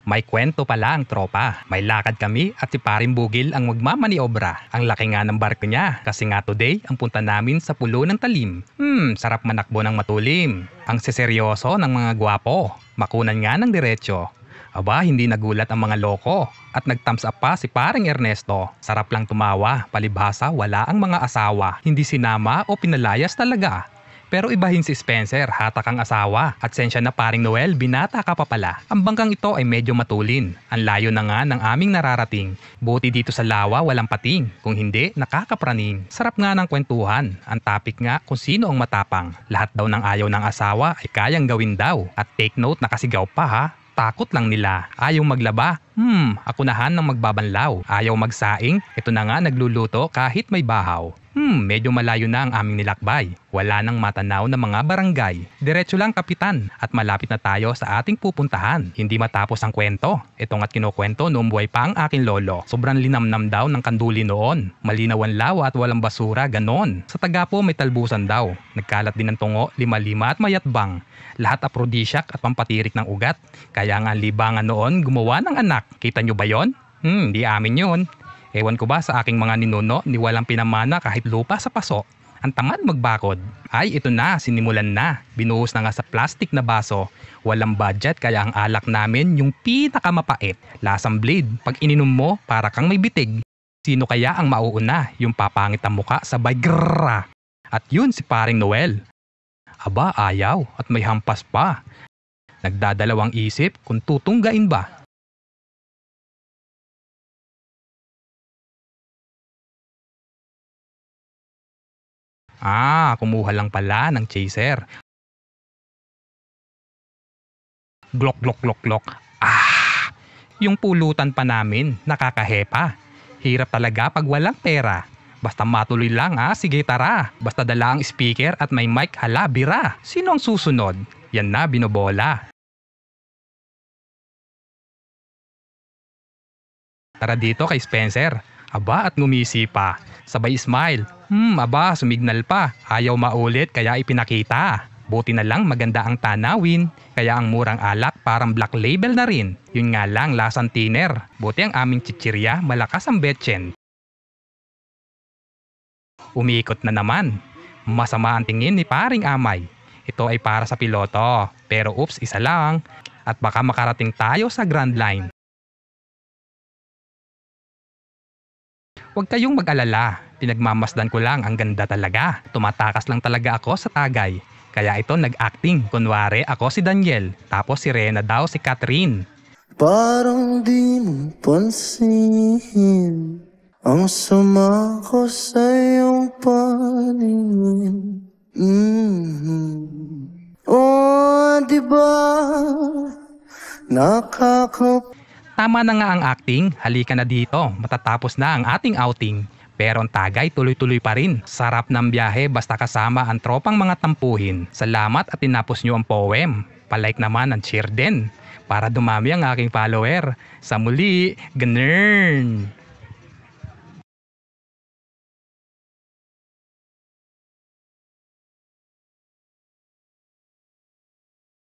May kwento pala ang tropa. May lakad kami at si Paring Bugil ang magmamaniobra. Ang laki nga ng barko niya kasi nga today ang punta namin sa pulo ng talim. Sarap manakbo ng matulim. Ang seseryoso ng mga gwapo. Makunan nga ng diretsyo. Aba, hindi nagulat ang mga loko. At nag-thumbs up pa si Paring Ernesto. Sarap lang tumawa, palibhasa wala ang mga asawa. Hindi sinama o pinalayas talaga. Pero ibahin si Spencer, hatak ang asawa. At sensya na Paring Noel, binata ka pa pala. Ang bangkang ito ay medyo matulin. Ang layo na nga ng aming nararating. Buti dito sa lawa walang pating. Kung hindi, nakakapraning. Sarap nga ng kwentuhan. Ang topic nga kung sino ang matapang. Lahat daw ng ayaw ng asawa ay kayang gawin daw. At take note, nakasigaw pa ha. Takot lang nila. Ayaw maglaba. Akunahan ng magbabanlaw. Ayaw magsaing. Ito na nga nagluluto kahit may bahaw. Medyo malayo na ang aming nilakbay. Wala nang matanaw na mga barangay. Diretso lang kapitan at malapit na tayo sa ating pupuntahan. Hindi matapos ang kwento. Ito nga't kinukwento noong buhay pa ang aking lolo. Sobrang linamnam daw ng kanduli noon. Malinaw ang lawa at walang basura, ganon. Sa Tagapo may talbusan daw. Nagkalat din ng tungo, lima-lima at mayatbang. Lahat aprodisyak at pampatirik ng ugat. Kaya nga libangan noon gumawa ng anak. Kita nyo ba yon? Di amin yun. Ewan ko ba sa aking mga ninuno ni walang pinamana kahit lupa sa paso. Ang tamad magbakod. Ay ito na, sinimulan na. Binuhos na nga sa plastic na baso. Walang budget kaya ang alak namin yung pinakamapait. Lasang blade. Pag ininom mo, para kang may bitig. Sino kaya ang mauuna? Yung papangit ang muka sabay grrrra. At yun si Paring Noel. Aba ayaw at may hampas pa. Nagdadalawang isip kung tutunggain ba. Kumuha lang pala ng chaser. Glok glok glok glok. Yung pulutan pa namin, nakakahepa. Hirap talaga pag walang pera. Basta matuloy lang sige tara. Basta dala ang speaker at may mic, hala bira. Sino ang susunod? Yan na binobola. Tara dito kay Spencer. Aba at ngumisi pa. Sabay smile. Aba sumignal pa. Ayaw maulit kaya ipinakita. Buti na lang maganda ang tanawin. Kaya ang murang alak parang black label na rin. Yun nga lang lasang tiner. Buti ang aming chichirya malakas ang betchen. Umiikot na naman. Masama ang tingin ni Paring Amay. Ito ay para sa piloto. Pero oops, isa lang. At baka makarating tayo sa Grand Line. Huwag kayong mag-alala. Pinagmamasdan ko lang, ang ganda talaga. Tumatakas lang talaga ako sa tagay. Kaya ito nag-acting. Kunwari ako si Daniel. Tapos si Rena daw si Catherine. Parang di mo pansin ang sama ko sa iyong paningin. Diba? Tama na nga ang acting, halika na dito, matatapos na ang ating outing. Pero ang tagay tuloy-tuloy pa rin. Sarap ng biyahe basta kasama ang tropang mga tampuhin. Salamat at tinapos nyo ang poem. Palike naman ang cheer din. Para dumami ang aking follower. Sa muli, ganern!